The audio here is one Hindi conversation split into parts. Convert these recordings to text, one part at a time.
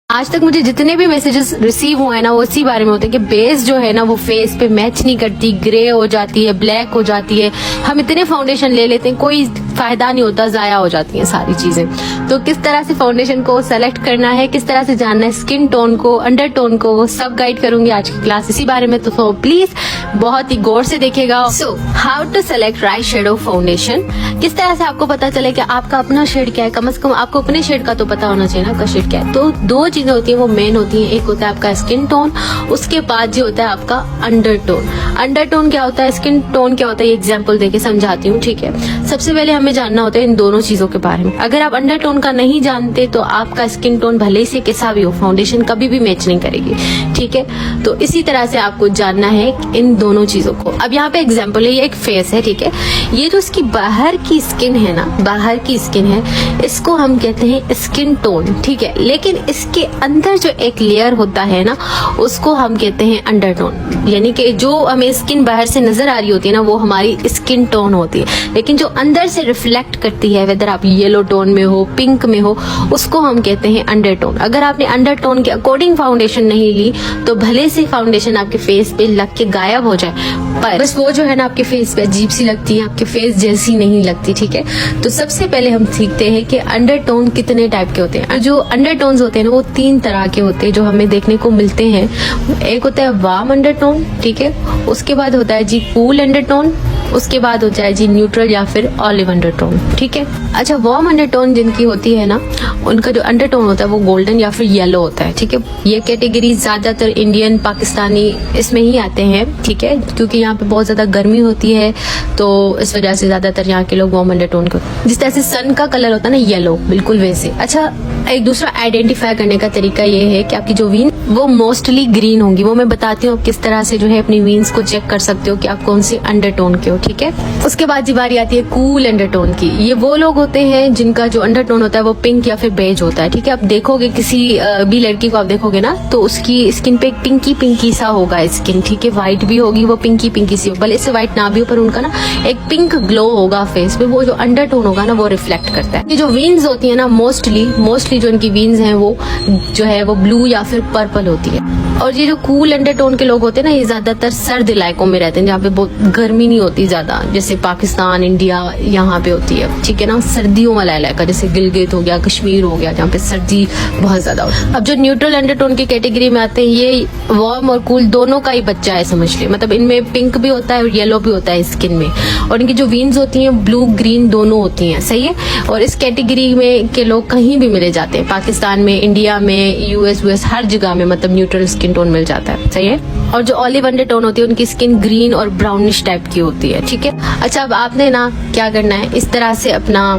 आज तक मुझे जितने भी मैसेजेस रिसीव हुए हैं ना वो इसी बारे में होते हैं कि बेस जो है ना वो फेस पे मैच नहीं करती, ग्रे हो जाती है, ब्लैक हो जाती है। हम इतने फाउंडेशन ले लेते हैं, कोई फायदा नहीं होता, जाया हो जाती हैं सारी चीजें। तो किस तरह से फाउंडेशन को सेलेक्ट करना है, किस तरह से जानना है स्किन टोन को, अंडर टोन को, वो सब गाइड करूंगी आज की क्लास इसी बारे में। तो प्लीज बहुत ही गौर से देखिएगा। So how to select right shade of foundation, किस तरह से आपको पता चले कि आपका अपना शेड क्या है। कम से कम आपको अपने शेड का तो पता होना चाहिए ना, आपका शेड क्या है। तो दो चीजें होती है वो मेन होती है, एक होता है आपका स्किन टोन, उसके बाद जो होता है आपका अंडर टोन। अंडर टोन क्या होता है, स्किन टोन क्या होता है, ये एग्जांपल देके समझाती हूँ, ठीक है। सबसे पहले हमें जानना होता है इन दोनों चीजों के बारे में। अगर आप अंडर टोन का नहीं जानते तो आपका स्किन टोन भले से कैसा भी हो, फाउंडेशन कभी भी मैच नहीं करेगी, ठीक है। तो इसी तरह से आपको जानना है इन दोनों चीजों को। अब यहाँ पे एग्जाम्पल है, ये एक फेस है, ठीक है। ये जो इसकी बाहर की स्किन है ना, बाहर की स्किन है, इसको हम कहते हैं स्किन टोन, ठीक है। लेकिन इसके अंदर जो एक लेयर होता है ना, उसको हम कहते हैं अंडर टोन। यानी कि जो हमें स्किन बाहर से नजर आ रही होती है ना, वो हमारी स्किन टोन होती है। लेकिन जो अंदर से रिफ्लेक्ट करती है, वेदर आप येलो टोन में हो, पिंक में हो, उसको हम कहते हैं अंडर टोन। अगर आपने अंडर टोन के अकॉर्डिंग फाउंडेशन नहीं ली तो भले से फाउंडेशन आपके फेस पे लग के गायब हो जाए, पर बस वो जो है ना आपके फेस पे अजीब सी लगती है, आपके फेस जैसी नहीं लगती, ठीक है। तो सबसे पहले हम सीखते हैं कि अंडर टोन कितने टाइप के होते हैं। जो अंडर टोन्स होते हैं ना वो 3 तरह के होते हैं जो हमें देखने को मिलते हैं। एक होता है वार्म अंडर टोन, ठीक है। उसके बाद होता है जी कूल अंडर टोन, उसके बाद होता है जी न्यूट्रल या फिर ऑलिव अंडर टोन, ठीक है। अच्छा, वार्म अंडर टोन जिनकी होती है ना, उनका जो अंडर टोन होता है वो गोल्डन या फिर येलो होता है, ठीक है। ये कैटेगरी ज्यादातर इंडियन, पाकिस्तानी इसमें ही आते हैं, ठीक है, क्योंकि यहाँ पे बहुत ज्यादा गर्मी होती है तो इस वजह से ज्यादातर यहाँ के लोग वार्म अंडर टोन को, जिस तरह से सन का कलर होता है ना येलो, बिल्कुल वैसे। अच्छा, एक दूसरा आइडेंटिफाई करने का तरीका ये है कि आपकी जो वीन वो मोस्टली ग्रीन होंगी। वो मैं बताती हूँ किस तरह से जो है अपनी वीन्स को चेक कर सकते हो कि आप कौन सी अंडर टोन के हो, ठीक है। उसके बाद जी बारी आती है कूल अंडर टोन की। ये वो लोग होते हैं जिनका जो अंडर टोन होता है वो पिंक या फिर बेज होता है, ठीक है। आप देखोगे किसी भी लड़की को आप देखोगे ना तो उसकी स्किन पे पिंकी पिंकी सा होगा स्किन, ठीक है। व्हाइट भी होगी, वो पिंकी पिंकी सी, भले से व्हाइट ना भी हो पर उनका ना एक पिंक ग्लो होगा फेस पे, वो जो अंडर टोन होगा ना वो रिफ्लेक्ट करता है। ये जो वीन्स होती है ना मोस्टली जो इनकी वीन्स हैं वो जो है वो ब्लू या फिर पर्पल होती है। और ये जो कूल अंडर टोन के लोग होते हैं ना, ये ज्यादातर सर्द इलाकों में रहते हैं जहाँ पे बहुत गर्मी नहीं होती ज्यादा, जैसे पाकिस्तान, इंडिया, यहाँ पे होती है, ठीक है ना। सर्दियों वाला इलाका जैसे गिलगित हो गया, कश्मीर हो गया, जहाँ पे सर्दी बहुत ज्यादा होती है। अब जो न्यूट्रल अंडर टोन की कैटेगरी में आते हैं, ये वार्म और कूल दोनों का ही बच्चा है, समझ लिया। मतलब इनमें पिंक भी होता है और येलो भी होता है स्किन में, और इनकी जो वीन्स होती हैं ब्लू ग्रीन दोनों होती हैं, सही है। और इस कैटेगरी में के लोग कहीं भी मिले जाते हैं, पाकिस्तान में, इंडिया में, यूएस हर जगह में, मतलब न्यूट्रल स्किन टोन मिल जाता है, सही है। और जो ऑलिव अंडर टोन होती है उनकी स्किन ग्रीन और ब्राउनिश टाइप की होती है, ठीक है। अच्छा, अब आपने ना क्या करना है, इस तरह से अपना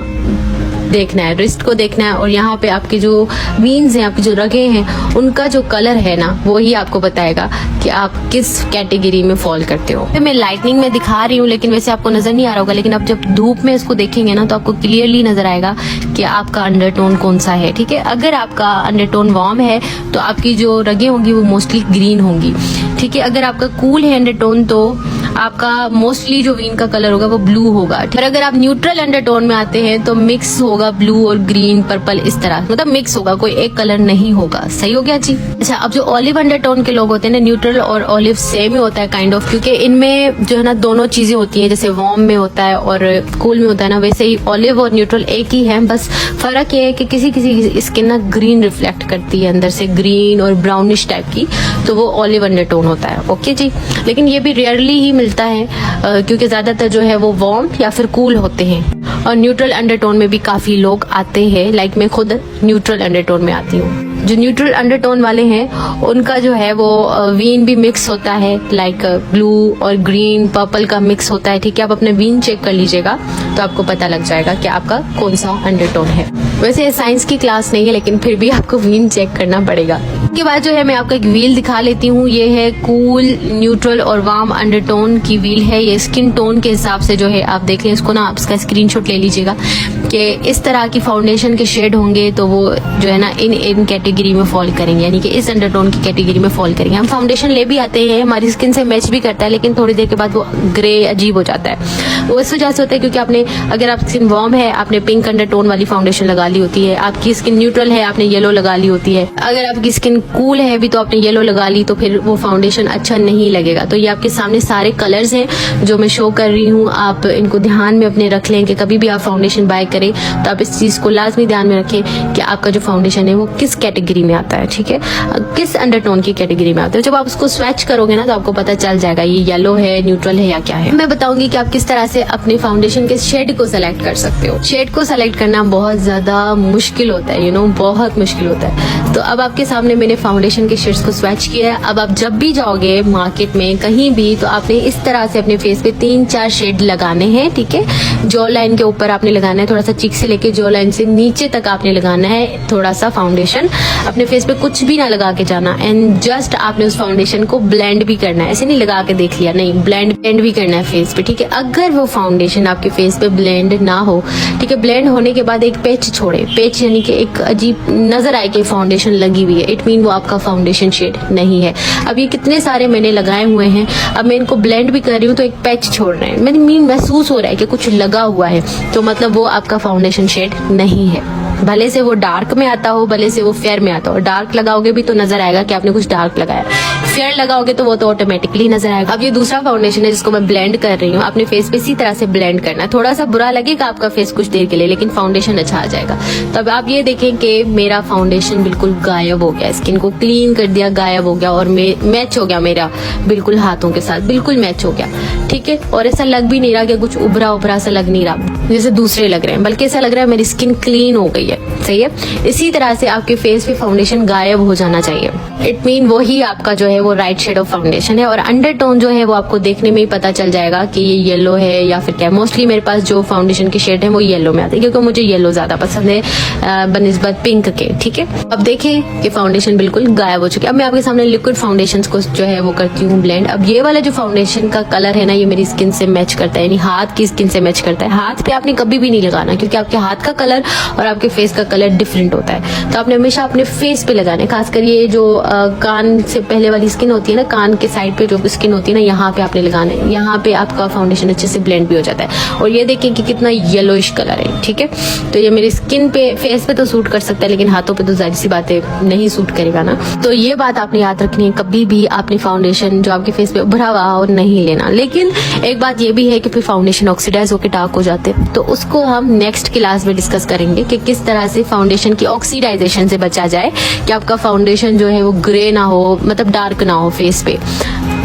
देखना है, रिस्ट को देखना है, और यहाँ पे आपकी जो वीन्स हैं, आपकी जो रगे हैं, उनका जो कलर है ना वो ही आपको बताएगा कि आप किस कैटेगरी में फॉल करते हो। मैं लाइटनिंग में दिखा रही हूँ लेकिन वैसे आपको नजर नहीं आ रहा होगा, लेकिन आप जब धूप में इसको देखेंगे ना तो आपको क्लियरली नजर आएगा कि आपका अंडर टोन कौन सा है, ठीक है। अगर आपका अंडर टोन वार्म है तो आपकी जो रगे होंगी वो मोस्टली ग्रीन होंगी, ठीक है। अगर आपका कूल है अंडर टोन तो आपका मोस्टली जो वीन का कलर होगा वो ब्लू होगा। और अगर आप न्यूट्रल अंडर टोन में आते हैं तो मिक्स होगा ब्लू और ग्रीन, पर्पल, इस तरह, मतलब मिक्स होगा, कोई एक कलर नहीं होगा, सही हो गया जी। अच्छा, अब जो ऑलिव अंडर टोन के लोग होते हैं ना, न्यूट्रल और ऑलिव सेम ही होता है काइंड ऑफ, क्योंकि इनमें जो है ना दोनों चीजें होती हैं, जैसे वार्म में होता है और कूल में होता है ना, वैसे ही ऑलिव और न्यूट्रल एक ही है। बस फर्क ये है कि किसी किसी स्किन ना ग्रीन रिफ्लेक्ट करती है अंदर से, ग्रीन और ब्राउनिश टाइप की, तो वो ऑलिव अंडर टोन होता है, ओके जी। लेकिन ये भी रेयरली ही मिलता है क्योंकि ज्यादातर जो है वो वार्म या फिर कूल होते हैं। और न्यूट्रल अंडर टोन में भी काफी लोग आते हैं, लाइक मैं खुद न्यूट्रल अंडर टोन में आती हूँ। जो न्यूट्रल अंडर टोन वाले हैं उनका जो है वो वीन भी मिक्स होता है, लाइक ब्लू और ग्रीन, पर्पल का मिक्स होता है, ठीक है। आप अपने वीन चेक कर लीजिएगा तो आपको पता लग जाएगा कि आपका कौन सा अंडर टोन है। वैसे साइंस की क्लास नहीं है लेकिन फिर भी आपको वीन चेक करना पड़ेगा। उसके बाद जो है मैं आपको एक व्हील दिखा लेती हूँ। ये है कूल, न्यूट्रल और वार्म अंडरटोन की व्हील है। ये स्किन टोन के हिसाब से जो है आप देख लें इसको ना, आप इसका स्क्रीनशॉट ले लीजिएगा कि इस तरह की फाउंडेशन के शेड होंगे तो वो जो है ना इन कैटेगरी में फॉल करेंगे, यानी कि इस अंडरटोन की कैटेगरी में फॉल करेंगे। हम फाउंडेशन ले भी आते हैं, हमारी स्किन से मैच भी करता है, लेकिन थोड़ी देर के बाद वो ग्रे अजीब हो जाता है। वो इस वजह से होता है क्योंकि आपने, अगर आपकी स्किन वार्म है आपने पिंक अंडरटोन वाली फाउंडेशन लगा ली होती है, आपकी स्किन न्यूट्रल है आपने येलो लगा ली होती है, अगर आपकी स्किन कूल है भी तो आपने येलो लगा ली, तो फिर वो फाउंडेशन अच्छा नहीं लगेगा। तो ये आपके सामने सारे कलर्स हैं जो मैं शो कर रही हूँ, आप इनको ध्यान में अपने रख लें कि कभी भी आप फाउंडेशन बाय करें तो आप इस चीज को लाजमी ध्यान में रखें कि आपका जो फाउंडेशन है वो किस कैटेगरी में आता है, ठीक है, किस अंडरटोन की कैटेगरी में आता है। जब आप उसको स्वैच करोगे ना तो आपको पता चल जाएगा ये येलो है, न्यूट्रल है या क्या है। मैं बताऊंगी कि आप किस तरह से अपने फाउंडेशन के शेड को सेलेक्ट कर सकते हो। शेड को सेलेक्ट करना बहुत ज्यादा मुश्किल होता है, बहुत मुश्किल होता है। तो अब आपके सामने मैंने फाउंडेशन के शेड्स को स्वैच किया है। अब आप जब भी जाओगे मार्केट में कहीं भी तो आपने इस तरह से अपने फेस पे 3-4 शेड लगाने हैं, ठीक है। जॉ लाइन के ऊपर आपने लगाना है, थोड़ा सा चिक से लेके जॉ लाइन से नीचे तक आपने लगाना है थोड़ा सा फाउंडेशन। अपने फेस पे कुछ भी ना लगा के जाना, एंड जस्ट आपने उस फाउंडेशन को ब्लेंड भी करना है। ऐसे नहीं लगा के देख लिया, नहीं, ब्लेंड भी करना है फेस पे, ठीक है। अगर वो फाउंडेशन आपके फेस पे ब्लेंड ना हो, ठीक है, ब्लेंड होने के बाद एक पैच छोड़े, पैच यानी कि एक अजीब नजर आए कि फाउंडेशन लगी हुई है, इट मीन वो आपका फाउंडेशन शेड नहीं है। अब ये कितने सारे मैंने लगाए हुए हैं, अब मैं इनको ब्लेंड भी कर रही हूँ तो एक पैच छोड़ रहे हैं, मैंने मीन महसूस हो रहा है कि कुछ लगा हुआ है, तो मतलब वो आपका फाउंडेशन शेड नहीं है। भले से वो डार्क में आता हो, भले से वो फेयर में आता हो, डार्क लगाओगे भी तो नजर आएगा कि आपने कुछ डार्क लगाया, फेयर लगाओगे तो वो तो ऑटोमेटिकली नजर आएगा। अब ये दूसरा फाउंडेशन है जिसको मैं ब्लेंड कर रही हूँ, अपने फेस पे इसी तरह से ब्लेंड करना है। थोड़ा सा बुरा लगेगा आपका फेस कुछ देर के लिए, लेकिन फाउंडेशन अच्छा आ जाएगा। तो अब आप ये देखें कि मेरा फाउंडेशन बिल्कुल गायब हो गया, स्किन को क्लीन कर दिया, गायब हो गया और मैच हो गया मेरा बिल्कुल हाथों के साथ, बिल्कुल मैच हो गया, ठीक है। और ऐसा लग भी नहीं रहा कि कुछ उभरा उभरा सा लग नहीं रहा जैसे दूसरे लग रहे हैं, बल्कि ऐसा लग रहा है मेरी स्किन क्लीन हो गई है, सही है। इसी तरह से आपके फेस पे फाउंडेशन गायब हो जाना चाहिए, इट मीन वही आपका जो है वो राइट शेड ऑफ फाउंडेशन है। और अंडरटोन जो है वो आपको देखने में ही पता चल जाएगा कि ये येलो है या फिर क्या। मोस्टली मेरे पास जो फाउंडेशन के शेड है वो येलो में आते हैं, क्योंकि मुझे येलो ज्यादा पसंद है बनिस्बत पिंक के, ठीक है। अब देखें कि फाउंडेशन बिल्कुल गायब हो चुकी है। अब मैं आपके सामने लिक्विड फाउंडेशन को जो है वो करती हूँ ब्लेंड। अब ये वाला जो फाउंडेशन का कलर है ना, ये मेरी स्किन से मैच करता है, यानी हाथ की स्किन से मैच करता है। हाथ पे आपने कभी भी नहीं लगाना, क्योंकि आपके हाथ का कलर और आपके फेस का कलर डिफरेंट होता है। तो आपने हमेशा अपने फेस पे लगाना है, खासकर ये जो कान से पहले वाली स्किन होती है ना, कान के साइड पे जो स्किन होती है ना, यहाँ पे आपने लगाना है। यहाँ पे आपका फाउंडेशन अच्छे से ब्लेंड भी हो जाता है। और ये देखें कि कितना येलोइश कलर है, ठीक है। तो ये मेरी स्किन पे, फेस पे तो सूट कर सकता है, लेकिन हाथों पे तो जाहिर सी बात है नहीं सूट करेगा ना। तो ये बात आपने याद रखनी है, कभी भी आपने फाउंडेशन जो आपके फेस पे उभरा हुआ हो नहीं लेना। लेकिन एक बात ये भी है कि फिर फाउंडेशन ऑक्सीडाइज होकर डार्क हो जाते हैं, तो उसको हम नेक्स्ट क्लास में डिस्कस करेंगे कि किस तरह से फाउंडेशन की ऑक्सीडाइजेशन से बचा जाए, कि आपका फाउंडेशन जो है वो ग्रे ना हो, मतलब डार्क ना हो फेस पे।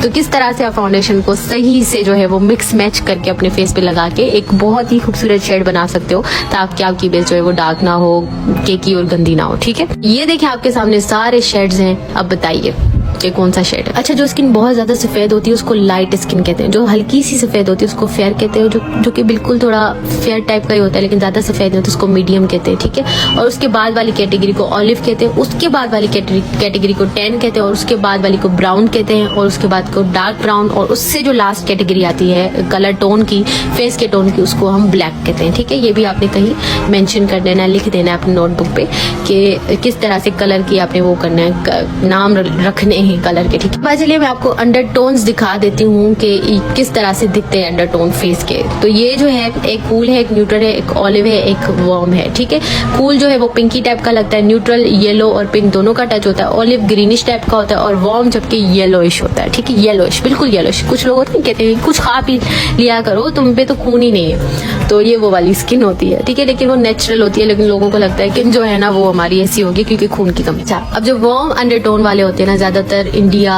तो किस तरह से आप फाउंडेशन को सही से जो है वो मिक्स मैच करके अपने फेस पे लगा के एक बहुत ही खूबसूरत शेड बना सकते हो, ताकि आपकी बेस जो है वो डार्क ना हो, केकी और गंदी ना हो, ठीक है। ये देखिए आपके सामने सारे शेड्स हैं। अब बताइए कि कौन सा शेड है। अच्छा, जो स्किन बहुत ज्यादा सफेद होती है उसको लाइट स्किन कहते हैं, जो हल्की सी सफेद होती है उसको फेयर कहते हैं, जो कि बिल्कुल थोड़ा फेयर टाइप का ही होता है लेकिन ज्यादा सफेद नहीं होता, उसको मीडियम कहते हैं, ठीक है। और उसके बाद वाली कैटेगरी को ऑलिव कहते हैं, उसके बाद वाली कैटेगरी को टैन कहते हैं, और उसके बाद वाली को ब्राउन कहते हैं, और उसके बाद को डार्क ब्राउन, और उससे जो लास्ट कैटेगरी आती है कलर टोन की, फेस के टोन की, उसको हम ब्लैक कहते हैं, ठीक है। ये भी आपने कहीं मेंशन कर देना है, लिख देना है अपने नोटबुक पे कि किस तरह से कलर की आपने वो करना है, नाम रखने हैं कलर के, ठीक है। चलिए मैं आपको अंडरटोन्स दिखा देती हूँ कि किस तरह से दिखते हैं अंडरटोन फेस के। तो ये जो है एक कूल है, एक न्यूट्रल है, एक ऑलिव है, एक वार्म है, ठीक है। कूल जो है वो पिंकी टाइप का लगता है, न्यूट्रल येलो और पिंक दोनों का टच होता है, ऑलिव ग्रीनिश टाइप का होता है, और वार्म जबकि येलोइश होता है, ठीक है। येलोइश, बिल्कुल येलोइश। कुछ लोग होते हैं कहते हैं कुछ खा पी लिया करो, तुम पे तो खून ही नहीं है, तो ये वो वाली स्किन होती है, ठीक है। लेकिन वो नेचुरल होती है, लेकिन लोगों को लगता है कि जो है ना वो हमारी ऐसी होगी क्योंकि खून की कमी। अब जो वार्म अंडरटोन वाले होते हैं ना, ज्यादातर ज्यादातर इंडिया,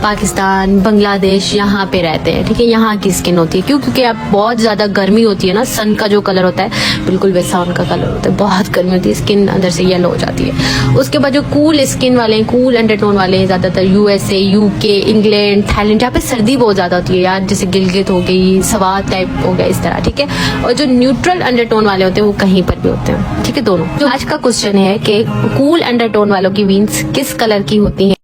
पाकिस्तान, बांग्लादेश यहाँ पे रहते हैं, ठीक है। यहाँ की स्किन होती है, क्योंकि अब बहुत ज्यादा गर्मी होती है ना, सन का जो कलर होता है बिल्कुल वैसा उनका कलर होता है, बहुत गर्मी होती है, स्किन अंदर से येलो हो जाती है। उसके बाद जो कूल स्किन वाले हैं, कूल अंडरटोन वाले हैं, ज्यादातर यूएसए, यूके, इंग्लैंड, थाईलैंड, जहाँ पे सर्दी बहुत ज्यादा होती है यार, जैसे गिलगित हो गई, सवात टाइप हो गया, इस तरह, ठीक है। और जो न्यूट्रल अंडरटोन वाले होते हैं वो कहीं पर भी होते हैं, ठीक है, दोनों। जो आज का क्वेश्चन है कि कूल अंडरटोन वालों की वीन्स किस कलर की होती है।